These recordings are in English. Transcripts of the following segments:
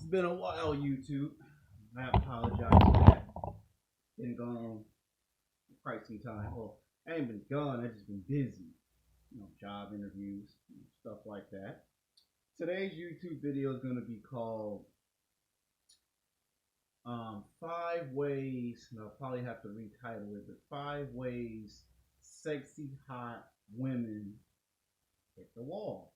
been a while, YouTube. I apologize for that. Been gone for quite some time. Well, I ain't been gone. I just been busy. Job interviews, stuff like that. Today's YouTube video is gonna be called Five Ways. And I'll probably have to retitle it, but 5 ways sexy hot women hit the wall.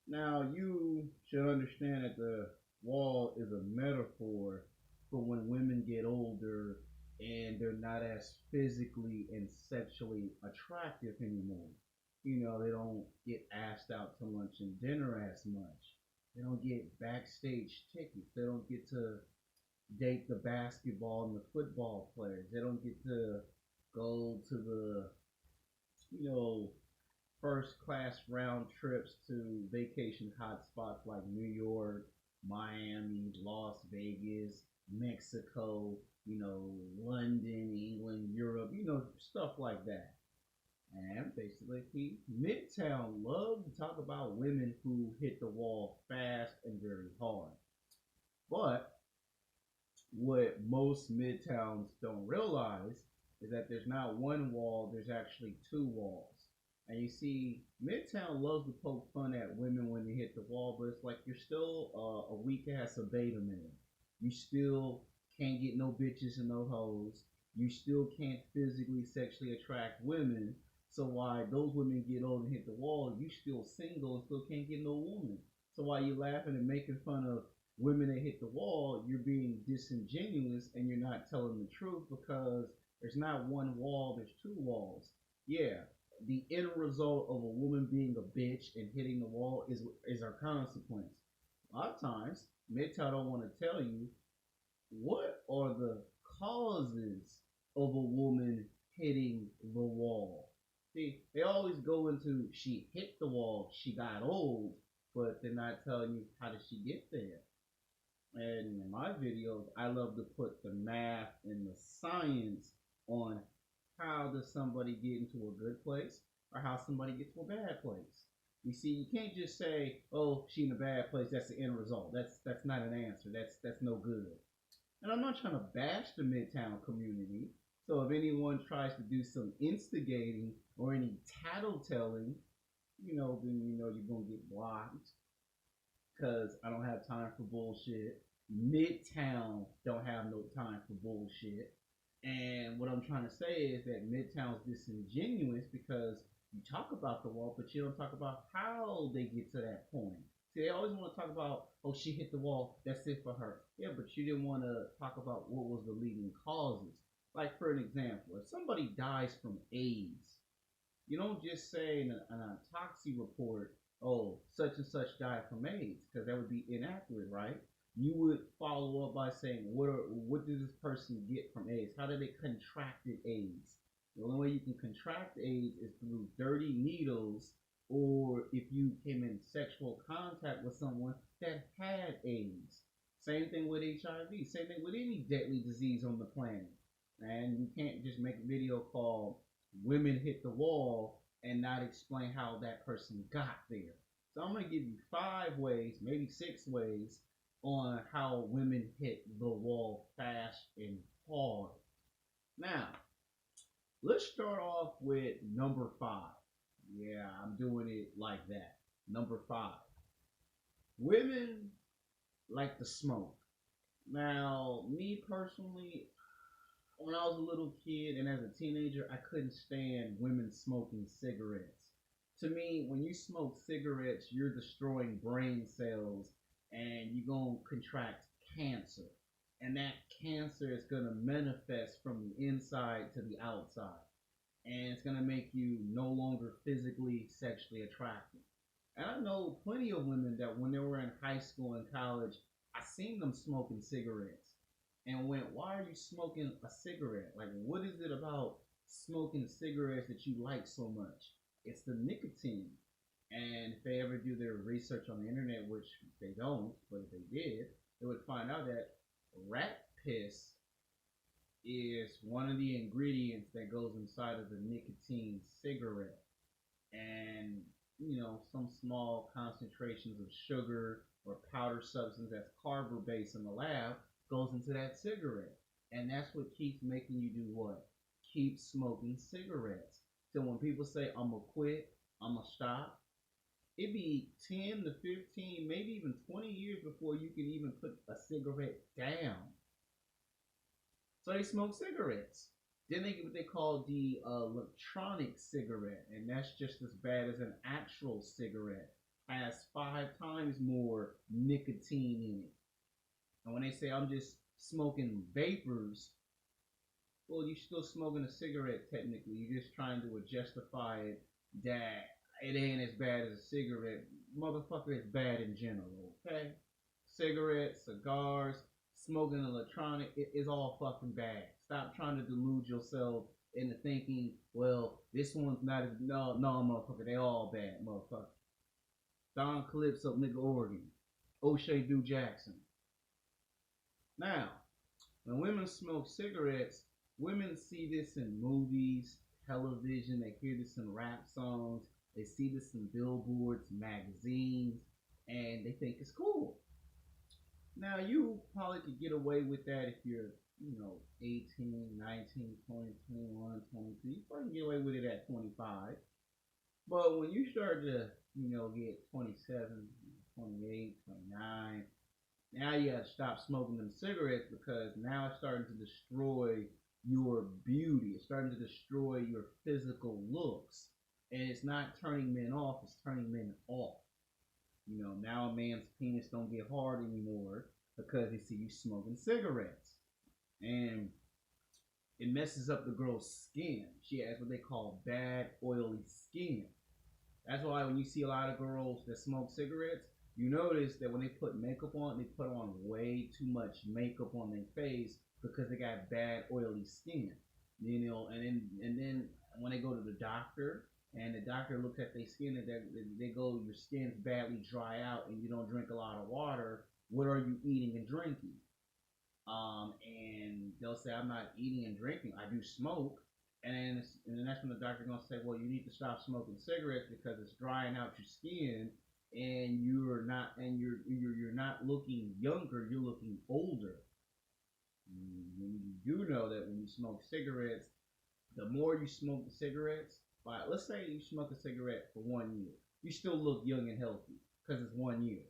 Now you should understand that the wall is a metaphor for when women get older and they're not as physically and sexually attractive anymore. They don't get asked out to lunch and dinner as much. They don't get backstage tickets. They don't get to date the basketball and the football players. They don't get to go to the, you know, first class round trips to vacation hotspots like New York, Miami, Las Vegas, Mexico, London, England, Europe, stuff like that. And basically, Midtown love to talk about women who hit the wall fast and very hard. But what most Midtowns don't realize is that there's not one wall, there's actually two walls. And you see, Midtown loves to poke fun at women when they hit the wall, but it's like you're still a weak ass beta man. You still can't get no bitches and no hoes. You still can't physically, sexually attract women. So why those women get old and hit the wall, you still single and still can't get no woman. So while you laughing and making fun of women that hit the wall, you're being disingenuous and you're not telling the truth because there's not one wall, there's two walls. Yeah, the end result of a woman being a bitch and hitting the wall is our consequence. A lot of times, Midtown don't want to tell you what are the causes of a woman hitting the wall. See, they always go into she hit the wall, she got old, but they're not telling you how did she get there. And in my videos, I love to put the math and the science on how does somebody get into a good place or how somebody gets to a bad place. You see, you can't just say, "Oh, she in a bad place." That's the end result. That's not an answer. That's no good. And I'm not trying to bash the Midtown community. So if anyone tries to do some instigating or any tattletelling, then you're gonna get blocked because I don't have time for bullshit. Midtown don't have no time for bullshit. And what I'm trying to say is that Midtown's disingenuous because you talk about the wall, but you don't talk about how they get to that point. See, they always want to talk about, oh, she hit the wall, that's it for her. Yeah, but you didn't want to talk about what was the leading causes. Like, for an example, if somebody dies from AIDS, you don't just say in an autopsy report, oh, such and such died from AIDS, because that would be inaccurate, right? You would follow up by saying, what did this person get from AIDS? How did they contract AIDS? The only way you can contract AIDS is through dirty needles, or if you came in sexual contact with someone that had AIDS. Same thing with HIV. Same thing with any deadly disease on the planet. And you can't just make a video called "Women Hit the Wall" and not explain how that person got there. So I'm gonna give you 5 ways, maybe 6 ways, on how women hit the wall fast and hard. Now, let's start off with number 5. Yeah, I'm doing it like that. Number 5. Women like to smoke. Now, me personally, when I was a little kid and as a teenager, I couldn't stand women smoking cigarettes. To me, when you smoke cigarettes, you're destroying brain cells and you're going to contract cancer. And that cancer is going to manifest from the inside to the outside. And it's going to make you no longer physically, sexually attractive. And I know plenty of women that when they were in high school and college, I seen them smoking cigarettes and went, why are you smoking a cigarette? Like, what is it about smoking cigarettes that you like so much? It's the nicotine. And if they ever do their research on the internet, which they don't, but if they did, they would find out that rat piss is one of the ingredients that goes inside of the nicotine cigarette. And some small concentrations of sugar or powder substance that's carbo based in the lab goes into that cigarette. And that's what keeps making you do what? Keep smoking cigarettes. So when people say, I'm going to quit, I'm going to stop, it be 10 to 15, maybe even 20 years before you can even put a cigarette down. So they smoke cigarettes. Then they get what they call the electronic cigarette, and that's just as bad as an actual cigarette. Has 5 times more nicotine in it. And when they say I'm just smoking vapors, well, you're still smoking a cigarette technically. You're just trying to justify it that it ain't as bad as a cigarette. Motherfucker, it's bad in general, okay? Cigarettes, cigars, smoking electronic, it is all fucking bad. Stop trying to delude yourself into thinking, well, this one's not as, no, motherfucker, they all bad, motherfucker. Don Calypso, nigga, Oregon. O'Shea Do Jackson. Now, when women smoke cigarettes, women see this in movies, television, they hear this in rap songs, they see this in billboards, magazines, and they think it's cool. Now, you probably could get away with that if you're, 18, 19, 20, 21, 22. You probably can get away with it at 25. But when you start to, get 27, 28, 29, now you gotta stop smoking them cigarettes because now it's starting to destroy your beauty. It's starting to destroy your physical looks. And it's not turning men off, it's turning men off. Now a man's penis don't get hard anymore because they see you smoking cigarettes. And it messes up the girl's skin. She has what they call bad, oily skin. That's why when you see a lot of girls that smoke cigarettes, you notice that when they put makeup on, they put on way too much makeup on their face because they got bad, oily skin. And then when they go to the doctor, and the doctor looks at their skin and they go, your skin's badly dry out and you don't drink a lot of water. What are you eating and drinking? And they'll say, I'm not eating and drinking. I do smoke. And then that's when the doctor's gonna say, well, you need to stop smoking cigarettes because it's drying out your skin, and you're not looking younger. You're looking older. You do know that when you smoke cigarettes, the more you smoke the cigarettes, let's say you smoke a cigarette for 1 year, you still look young and healthy because it's 1 year.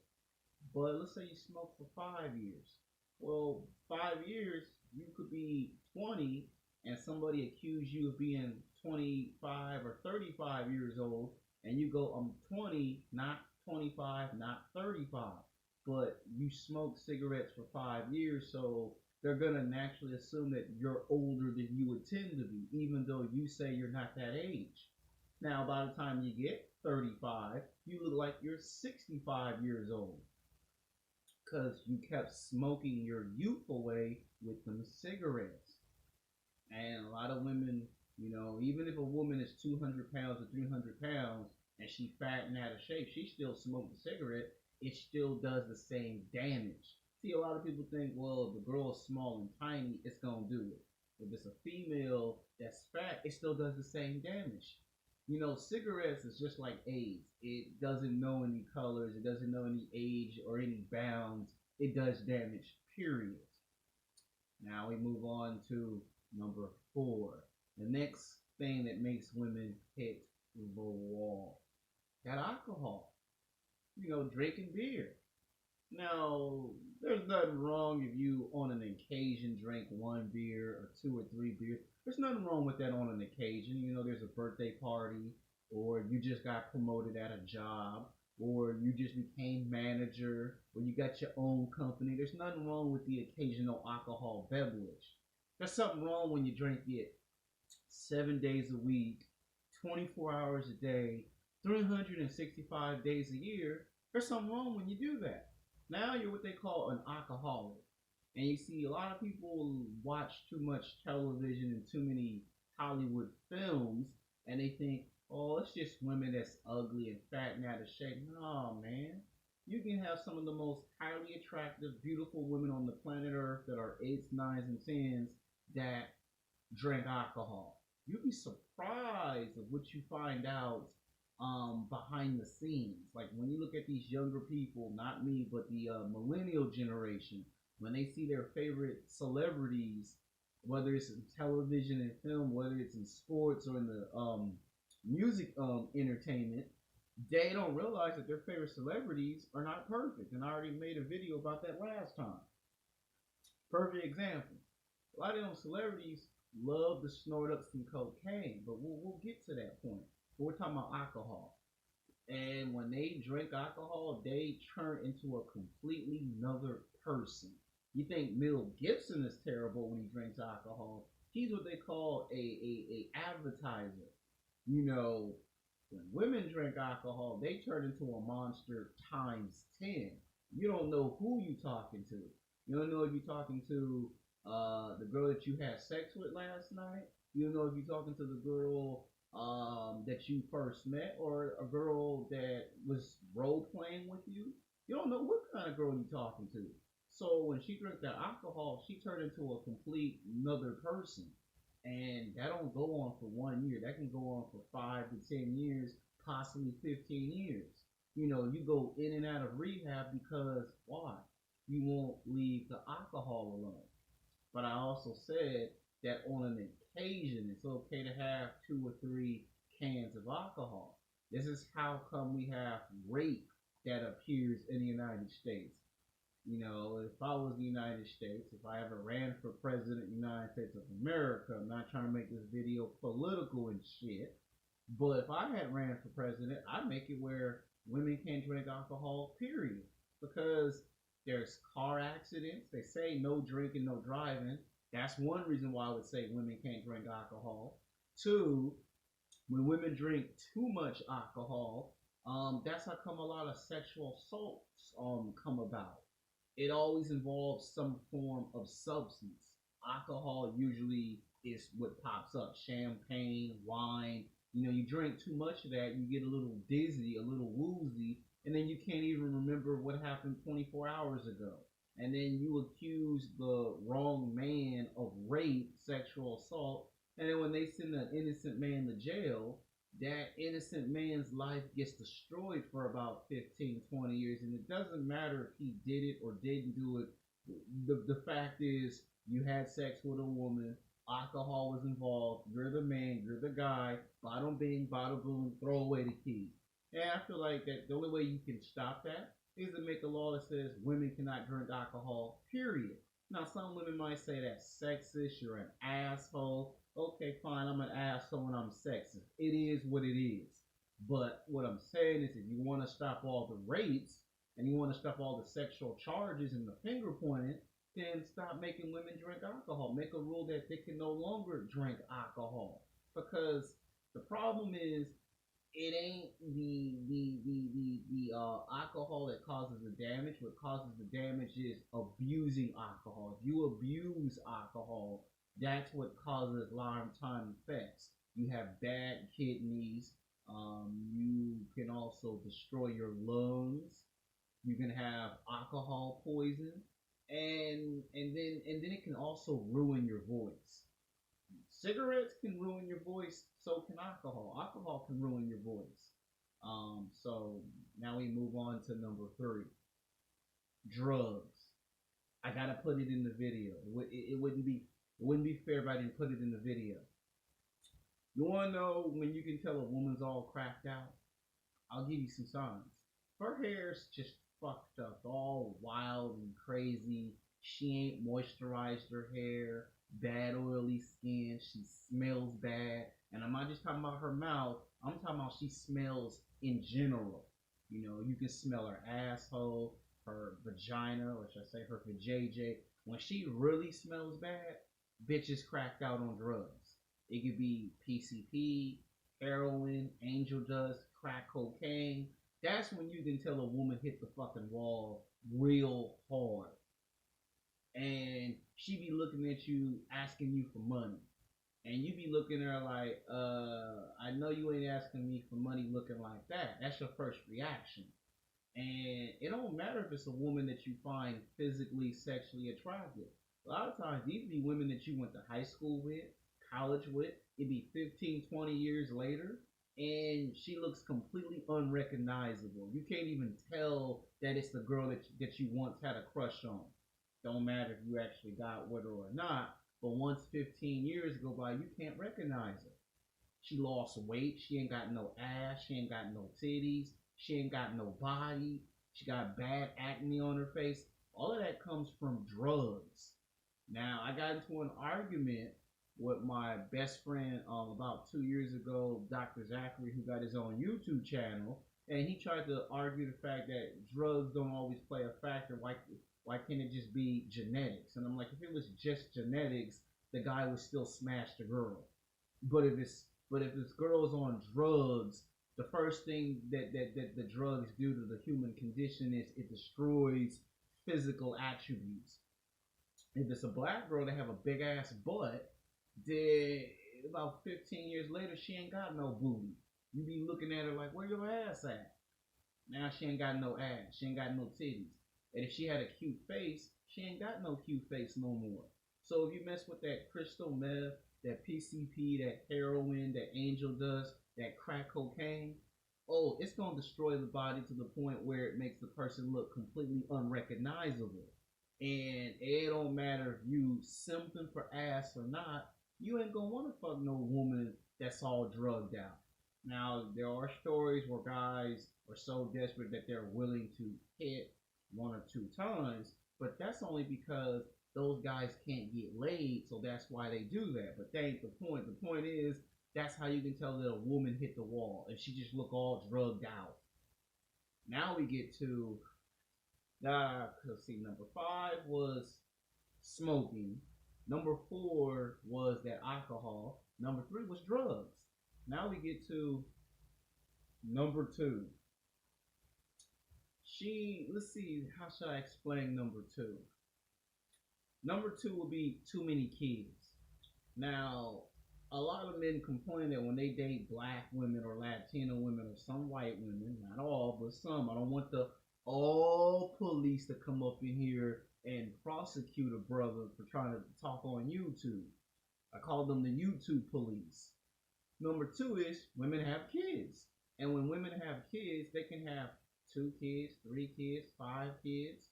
But let's say you smoke for 5 years. Well, 5 years, you could be 20 and somebody accuse you of being 25 or 35 years old, and you go, I'm 20, not 25, not 35. But you smoke cigarettes for 5 years, so they're going to naturally assume that you're older than you would tend to be, even though you say you're not that age. Now, by the time you get 35, you look like you're 65 years old because you kept smoking your youth away with them cigarettes. And a lot of women, even if a woman is 200 pounds or 300 pounds and she fat and out of shape, she still smokes a cigarette. It still does the same damage. See, a lot of people think, well, if the girl is small and tiny, it's going to do it. If it's a female that's fat, it still does the same damage. Cigarettes is just like AIDS. It doesn't know any colors. It doesn't know any age or any bounds. It does damage, period. Now we move on to number 4. The next thing that makes women hit the wall. That alcohol. Drinking beer. Now, there's nothing wrong if you on an occasion drink 1 beer or 2 or 3 beers. There's nothing wrong with that on an occasion. There's a birthday party, or you just got promoted at a job, or you just became manager, or you got your own company. There's nothing wrong with the occasional alcohol beverage. There's something wrong when you drink it 7 days a week, 24 hours a day, 365 days a year. There's something wrong when you do that. Now you're what they call an alcoholic. And you see a lot of people watch too much television and too many Hollywood films, and they think, oh, it's just women that's ugly and fat and out of shape. No, man. You can have some of the most highly attractive, beautiful women on the planet Earth that are 8s, 9s, and 10s that drink alcohol. You'd be surprised of what you find out behind the scenes. Like when you look at these younger people, not me, but the millennial generation, when they see their favorite celebrities, whether it's in television and film, whether it's in sports or in the music entertainment, they don't realize that their favorite celebrities are not perfect. And I already made a video about that last time. Perfect example. A lot of them celebrities love to snort up some cocaine, but we'll get to that point. We're talking about alcohol. And when they drink alcohol, they turn into a completely another person. You think Mel Gibson is terrible when he drinks alcohol? He's what they call a advertiser. You know, when women drink alcohol, they turn into a monster times 10. You don't know who you talking to. You don't know if you're talking to the girl that you had sex with last night. You don't know if you're talking to the girl that you first met or a girl that was role playing with you. You don't know what kind of girl you're talking to. So when she drank that alcohol, she turned into a complete another person. And that don't go on for 1 year. That can go on for 5 to 10 years, possibly 15 years. You know, you go in and out of rehab because why? You won't leave the alcohol alone. But I also said that on an occasion, it's okay to have 2 or 3 cans of alcohol. This is how come we have rape that appears in the United States. You know, if I was the United States, if I ever ran for president of the United States of America, I'm not trying to make this video political and shit, but if I had ran for president, I'd make it where women can't drink alcohol, period. Because there's car accidents. They say no drinking, no driving. That's one reason why I would say women can't drink alcohol. Two, when women drink too much alcohol, that's how come a lot of sexual assaults come about. It always involves some form of substance. Alcohol usually is what pops up. Champagne, wine. You know, you drink too much of that, you get a little dizzy, a little woozy, and then you can't even remember what happened 24 hours ago. And then you accuse the wrong man of rape, sexual assault, and then when they send an innocent man to jail, that innocent man's life gets destroyed for about 15, 20 years. And it doesn't matter if he did it or didn't do it. The fact is, you had sex with a woman, alcohol was involved, you're the man, you're the guy, bottom bing, bada boom, throw away the key. And I feel like that the only way you can stop that is to make a law that says women cannot drink alcohol, period. Now, some women might say that's sexist, you're an asshole. Okay, fine, I'm an asshole and I'm sexist. It is what it is. But what I'm saying is if you want to stop all the rapes and you want to stop all the sexual charges and the finger pointing, then stop making women drink alcohol. Make a rule that they can no longer drink alcohol. Because the problem is it ain't the alcohol that causes the damage. What causes the damage is abusing alcohol. If you abuse alcohol, that's what causes long-time effects. You have bad kidneys. You can also destroy your lungs. You can have alcohol poison, and then it can also ruin your voice. Cigarettes can ruin your voice, so can alcohol. Alcohol can ruin your voice. So now we move on to number 3, drugs. I gotta put it in the video. It wouldn't be fair if I didn't put it in the video. You wanna know when you can tell a woman's all cracked out? I'll give you some signs. Her hair's just fucked up, all wild and crazy. She ain't moisturized her hair, bad oily skin, she smells bad. And I'm not just talking about her mouth, I'm talking about she smells in general. You know, you can smell her asshole, her vagina, or should I say her vajayjay. When she really smells bad, bitches cracked out on drugs. It could be PCP, heroin, angel dust, crack cocaine. That's when you can tell a woman hit the fucking wall real hard. And she be looking at you, asking you for money. And you be looking at her like, I know you ain't asking me for money looking like that. That's your first reaction. And it don't matter if it's a woman that you find physically, sexually attractive. A lot of times, these be women that you went to high school with, college with. It'd be 15, 20 years later. and she looks completely unrecognizable. You can't even tell that it's the girl that you once had a crush on. Don't matter if you actually got with her or not, but once 15 years go by, you can't recognize her. She lost weight. She ain't got no ass. She ain't got no titties. She ain't got no body. She got bad acne on her face. All of that comes from drugs. Now, I got into an argument with my best friend about 2 years ago, Dr. Zachary, who got his own YouTube channel, and he tried to argue the fact that drugs don't always play a factor. Why can't it just be genetics? And I'm like, if it was just genetics, the guy would still smash the girl. But if this girl is on drugs, the first thing that the drugs do to the human condition is it destroys physical attributes. If it's a black girl that have a big ass butt, then about 15 years later she ain't got no booty. You be looking at her like, where your ass at? Now she ain't got no ass. She ain't got no titties. And if she had a cute face, she ain't got no cute face no more. So if you mess with that crystal meth, that PCP, that heroin, that angel dust, that crack cocaine, oh, it's gonna destroy the body to the point where it makes the person look completely unrecognizable. And it don't matter if you simping for ass or not, you ain't gonna wanna fuck no woman that's all drugged out. Now, there are stories where guys are so desperate that they're willing to hit 1 or 2 times, but that's only because those guys can't get laid, so that's why they do that. But that ain't the point. The point is, that's how you can tell that a woman hit the wall, and she just look all drugged out. Now we get to, let's see, number 5 was smoking. Number 4 was that alcohol. Number 3 was drugs. Now we get to number 2. Let's see, how should I explain number 2? Number 2 would be too many kids. Now, a lot of men complain that when they date black women or Latino women or some white women, not all, but some, I don't want the all police to come up in here and prosecute a brother for trying to talk on YouTube. I call them the YouTube police. Number 2 is women have kids. And when women have kids, they can have 2 kids, 3 kids, 5 kids.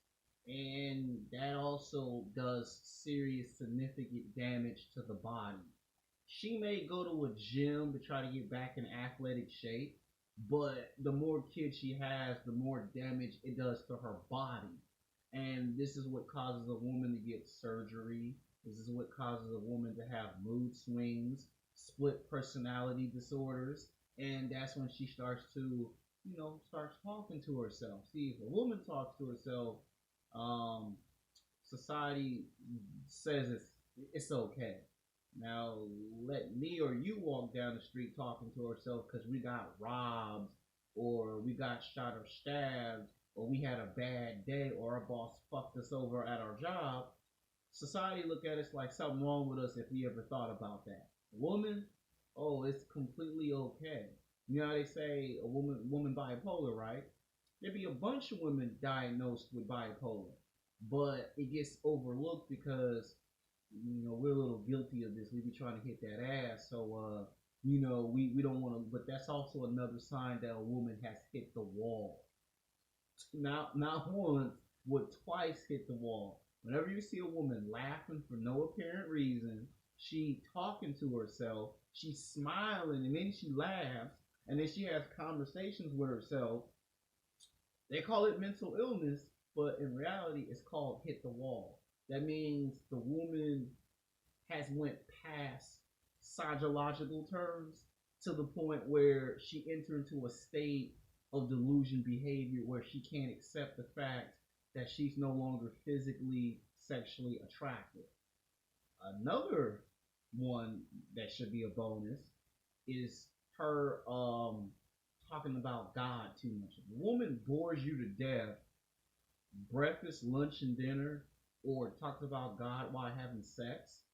And that also does serious, significant damage to the body. She may go to a gym to try to get back in athletic shape, but the more kids she has, the more damage it does to her body. And this is what causes a woman to get surgery. This is what causes a woman to have mood swings, split personality disorders, and that's when she starts to, starts talking to herself. See, if a woman talks to herself, society says it's okay. Now, let me or you walk down the street talking to ourselves because we got robbed, or we got shot or stabbed, or we had a bad day, or our boss fucked us over at our job. Society look at us like something wrong with us if we ever thought about that. A woman, oh, it's completely okay. You know how they say a woman bipolar, right? There'd be a bunch of women diagnosed with bipolar, but it gets overlooked because we're a little guilty of this. We be trying to hit that ass, so we don't want to. But that's also another sign that a woman has hit the wall. Not once, but twice hit the wall. Whenever you see a woman laughing for no apparent reason, she talking to herself, she's smiling, and then she laughs, and then she has conversations with herself. They call it mental illness, but in reality, it's called hit the wall. That means the woman has went past psychological terms to the point where she entered into a state of delusion behavior where she can't accept the fact that she's no longer physically, sexually attractive. Another one that should be a bonus is her talking about God too much. If a woman bores you to death, breakfast, lunch, and dinner, or talks about God while having sex,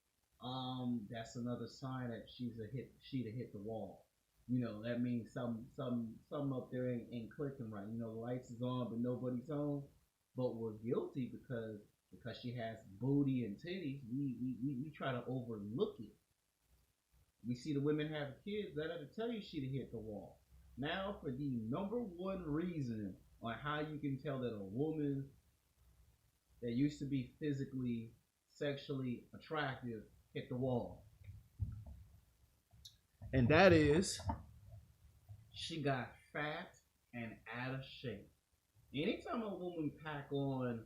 that's another sign that she'd have hit the wall. That means some up there ain't clicking right. The lights is on but nobody's home. But we're guilty because she has booty and titties. We try to overlook it. We see the women have kids. That ought to tell you she'd hit the wall. Now for the number one reason on how you can tell that a woman that used to be physically, sexually attractive hit the wall. And that is she got fat and out of shape. Anytime a woman pack on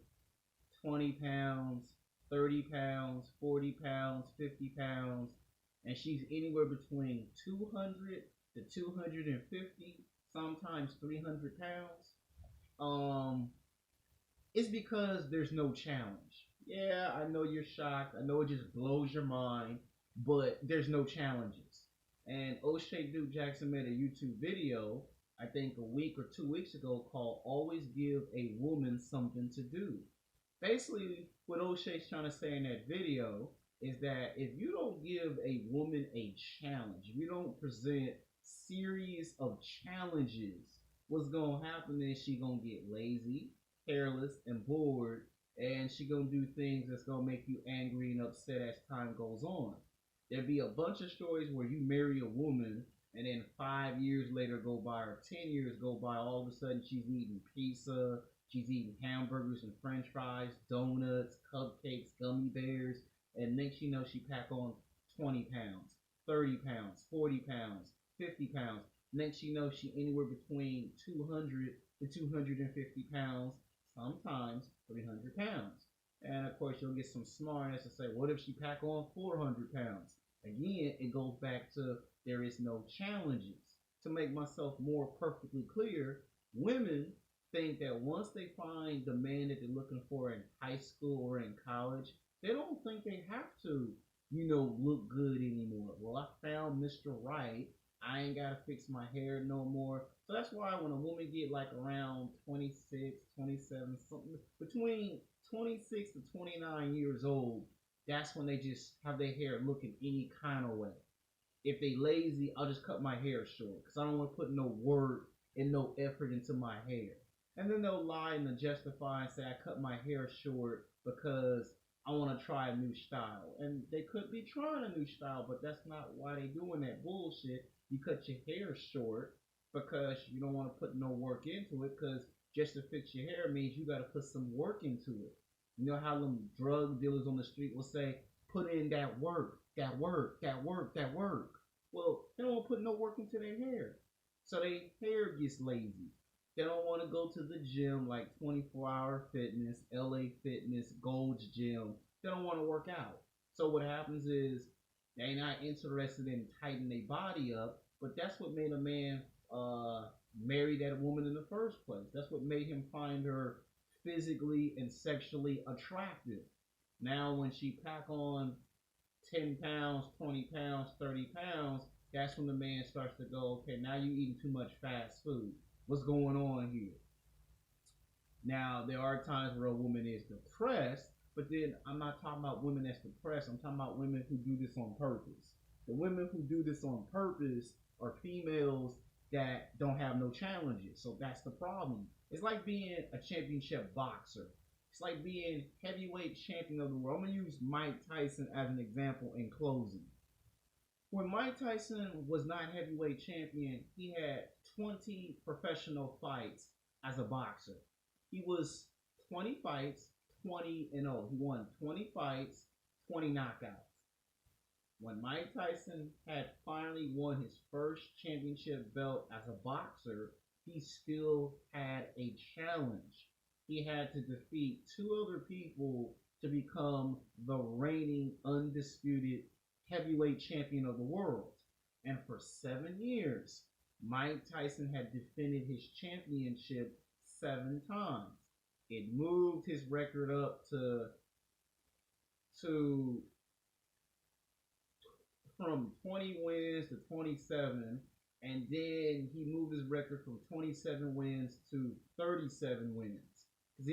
20 pounds, 30 pounds, 40 pounds, 50 pounds, and she's anywhere between 200 to 250, sometimes 300 pounds, it's because there's no challenge. Yeah, I know you're shocked. I know it just blows your mind, but there's no challenges. And O'Shea Duke Jackson made a YouTube video, I think a week or 2 weeks ago, called Always Give a Woman Something to Do. Basically, what O'Shea's trying to say in that video is that if you don't give a woman a challenge, if you don't present series of challenges, what's gonna happen is she gonna get lazy, careless, and bored, and she gonna do things that's gonna make you angry and upset as time goes on. There'd be a bunch of stories where you marry a woman and then 5 years later go by or 10 years go by, all of a sudden she's eating pizza, she's eating hamburgers and french fries, donuts, cupcakes, gummy bears, and next you know she pack on 20 pounds, 30 pounds, 40 pounds, 50 pounds. Next you know she anywhere between 200 to 250 pounds, sometimes 300 pounds. And of course, you'll get some smartass to say, what if she pack on 400 pounds? Again, it goes back to there is no challenges. To make myself more perfectly clear, women think that once they find the man that they're looking for in high school or in college, they don't think they have to, look good anymore. Well, I found Mr. Right. I ain't gotta fix my hair no more. So that's why when a woman get like around 26, 27, something between 26 to 29 years old, that's when they just have their hair looking any kind of way. If they lazy, I'll just cut my hair short because I don't want to put no work and no effort into my hair. And then they'll lie and justify and say I cut my hair short because I want to try a new style. And they could be trying a new style, but that's not why they doing that bullshit. You cut your hair short because you don't want to put no work into it, because just to fix your hair means you got to put some work into it. You know how them drug dealers on the street will say, put in that work, that work, that work, that work. Well, they don't want to put no work into their hair. So their hair gets lazy. They don't want to go to the gym like 24-hour fitness, LA Fitness, Gold's Gym. They don't want to work out. So what happens is they're not interested in tightening their body up, but that's what made a man marry that woman in the first place. That's what made him find her physically and sexually attractive. Now when she pack on 10 pounds, 20 pounds, 30 pounds, that's when the man starts to go, okay, now you eating too much fast food. What's going on here? Now, there are times where a woman is depressed, but then I'm not talking about women that's depressed. I'm talking about women who do this on purpose. The women who do this on purpose are females that don't have no challenges. So that's the problem. It's like being a championship boxer. It's like being heavyweight champion of the world. I'm going to use Mike Tyson as an example in closing. When Mike Tyson was not heavyweight champion, he had 20 professional fights as a boxer. He was 20 fights, 20-0. He won 20 fights, 20 knockouts. When Mike Tyson had finally won his first championship belt as a boxer, he still had a challenge. He had to defeat two other people to become the reigning undisputed heavyweight champion of the world. And for 7 years, Mike Tyson had defended his championship 7 times. It moved his record up to from 20 wins to 27, and then he moved his record from 27 wins to 37 wins. Because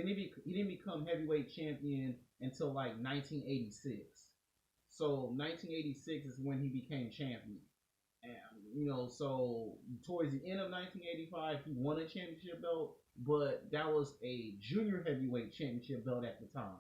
he didn't become heavyweight champion until like 1986. So 1986 is when he became champion. And, so towards the end of 1985, he won a championship belt, but that was a junior heavyweight championship belt at the time.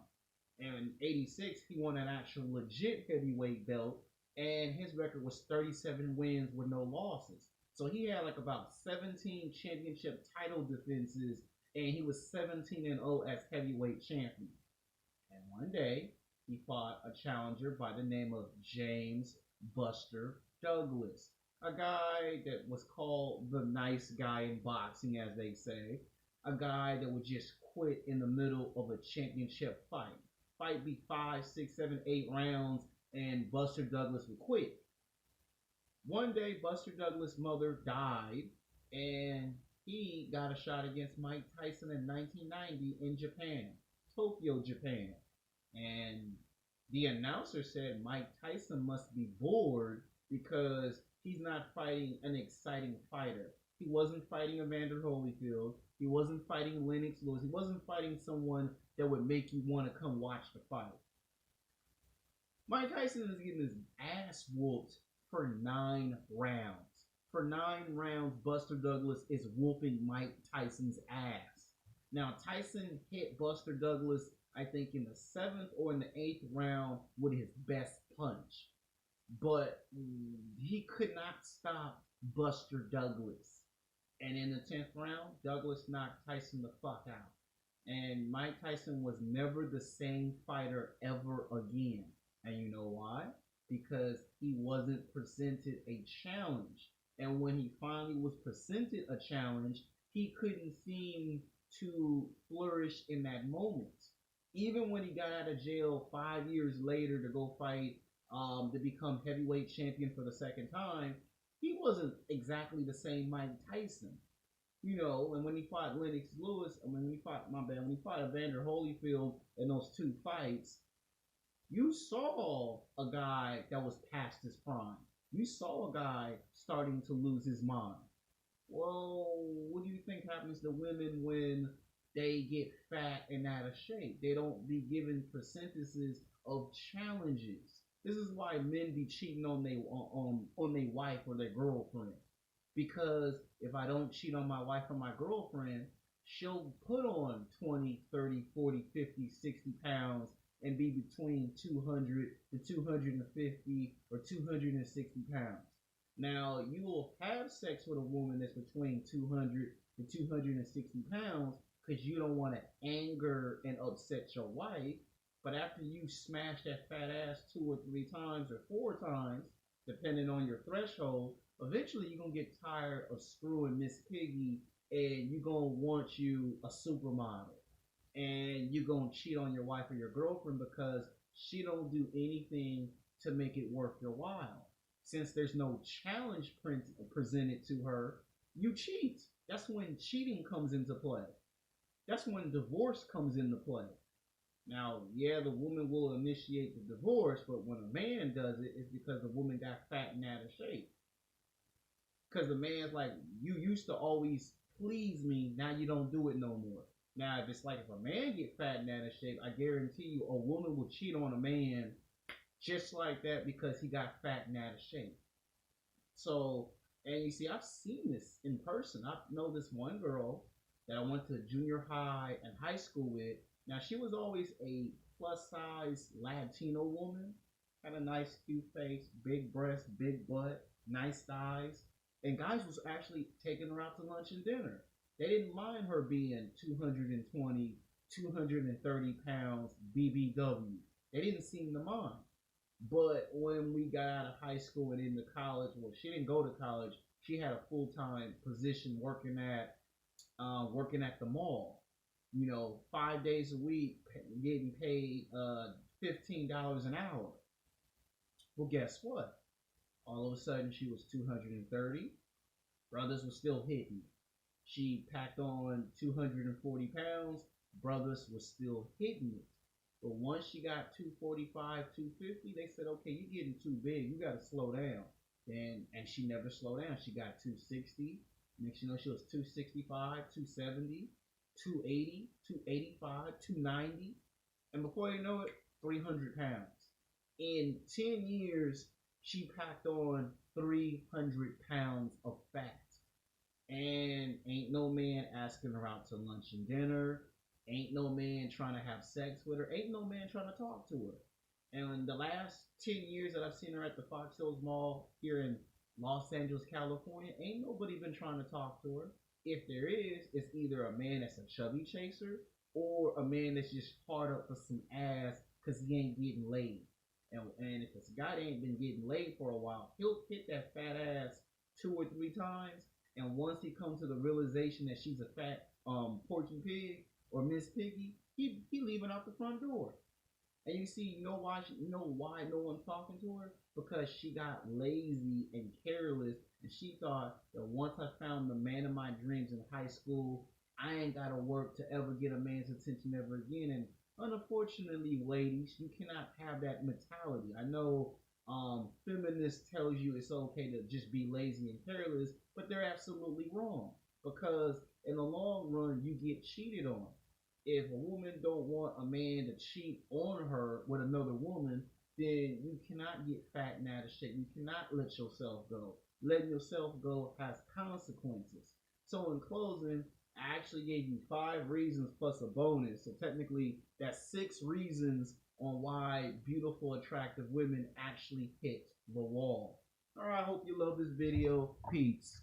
And in 86, he won an actual legit heavyweight belt, and his record was 37 wins with no losses. So he had like about 17 championship title defenses, and he was 17-0 as heavyweight champion. And one day, he fought a challenger by the name of James Buster Douglas, a guy that was called the nice guy in boxing, as they say, a guy that would just quit in the middle of a championship fight. Fight be 5, 6, 7, 8 rounds, and Buster Douglas would quit. One day, Buster Douglas' mother died, and he got a shot against Mike Tyson in 1990 in Japan, Tokyo, Japan. And the announcer said Mike Tyson must be bored because he's not fighting an exciting fighter. He wasn't fighting Evander Holyfield. He wasn't fighting Lennox Lewis. He wasn't fighting someone that would make you want to come watch the fight. Mike Tyson is getting his ass whooped for 9 rounds. For 9 rounds, Buster Douglas is whooping Mike Tyson's ass. Now, Tyson hit Buster Douglas, I think, in the 7th or in the 8th round with his best punch. But he could not stop Buster Douglas. And in the 10th round, Douglas knocked Tyson the fuck out. And Mike Tyson was never the same fighter ever again. And you know why? Because he wasn't presented a challenge. And when he finally was presented a challenge, he couldn't seem to flourish in that moment. Even when he got out of jail 5 years later to go fight to become heavyweight champion for the second time, he wasn't exactly the same Mike Tyson. You know, and when he fought Lennox Lewis, when he fought Evander Holyfield in those 2 fights, you saw a guy that was past his prime. You saw a guy starting to lose his mind. Well, what do you think happens to women when they get fat and out of shape? They don't be given percentages of challenges. This is why men be cheating on their wife or their girlfriend. Because if I don't cheat on my wife or my girlfriend, she'll put on 20, 30, 40, 50, 60 pounds and be between 200 to 250 or 260 pounds. Now, you will have sex with a woman that's between 200 to 260 pounds because you don't want to anger and upset your wife. But after you smash that fat ass 2 or 3 times or 4 times, depending on your threshold, eventually you're going to get tired of screwing Miss Piggy and you're going to want you a supermodel. And you're going to cheat on your wife or your girlfriend because she don't do anything to make it worth your while. Since there's no challenge presented to her, you cheat. That's when cheating comes into play. That's when divorce comes into play. Now, yeah, the woman will initiate the divorce, but when a man does it, it's because the woman got fat and out of shape. Because the man's like, you used to always please me, now you don't do it no more. Now, if it's like if a man get fat and out of shape, I guarantee you a woman will cheat on a man just like that because he got fat and out of shape. So, and you see, I've seen this in person. I know this one girl that I went to junior high and high school with. Now, she was always a plus size Latino woman. Had a nice, cute face, big breasts, big butt, nice thighs. And guys was actually taking her out to lunch and dinner. They didn't mind her being 220, 230 pounds BBW. They didn't seem to mind. But when we got out of high school and into college, well, she didn't go to college. She had a full-time position working at the mall. You know, 5 days a week, getting paid $15 an hour. Well, guess what? All of a sudden, she was 230. Brothers were still hitting. She packed on 240 pounds. Brothers were still hitting it. But once she got 245, 250, they said, okay, you're getting too big. You got to slow down. And she never slowed down. She got 260. Next you know, she was 265, 270, 280, 285, 290. And before you know it, 300 pounds. In 10 years, she packed on 300 pounds of fat. And ain't no man asking her out to lunch and dinner. Ain't no man trying to have sex with her. Ain't no man trying to talk to her. And in the last 10 years that I've seen her at the Fox Hills Mall here in Los Angeles, California, ain't nobody been trying to talk to her. If there is, it's either a man that's a chubby chaser or a man that's just hard up for some ass because he ain't getting laid. And if this guy ain't been getting laid for a while, he'll hit that fat ass 2 or 3 times. And once he comes to the realization that she's a fat Porky Pig or Miss Piggy, he leaving out the front door. And you know why no one's talking to her? Because she got lazy and careless, and she thought that once I found the man of my dreams in high school, I ain't gotta work to ever get a man's attention ever again. And unfortunately, ladies, you cannot have that mentality. I know feminists tells you it's okay to just be lazy and careless, but they're absolutely wrong because in the long run, you get cheated on. If a woman don't want a man to cheat on her with another woman, then you cannot get fat and out of shape. You cannot let yourself go. Letting yourself go has consequences. So in closing, I actually gave you 5 reasons plus a bonus. So technically, that's 6 reasons on why beautiful, attractive women actually hit the wall. All right, I hope you love this video. Peace.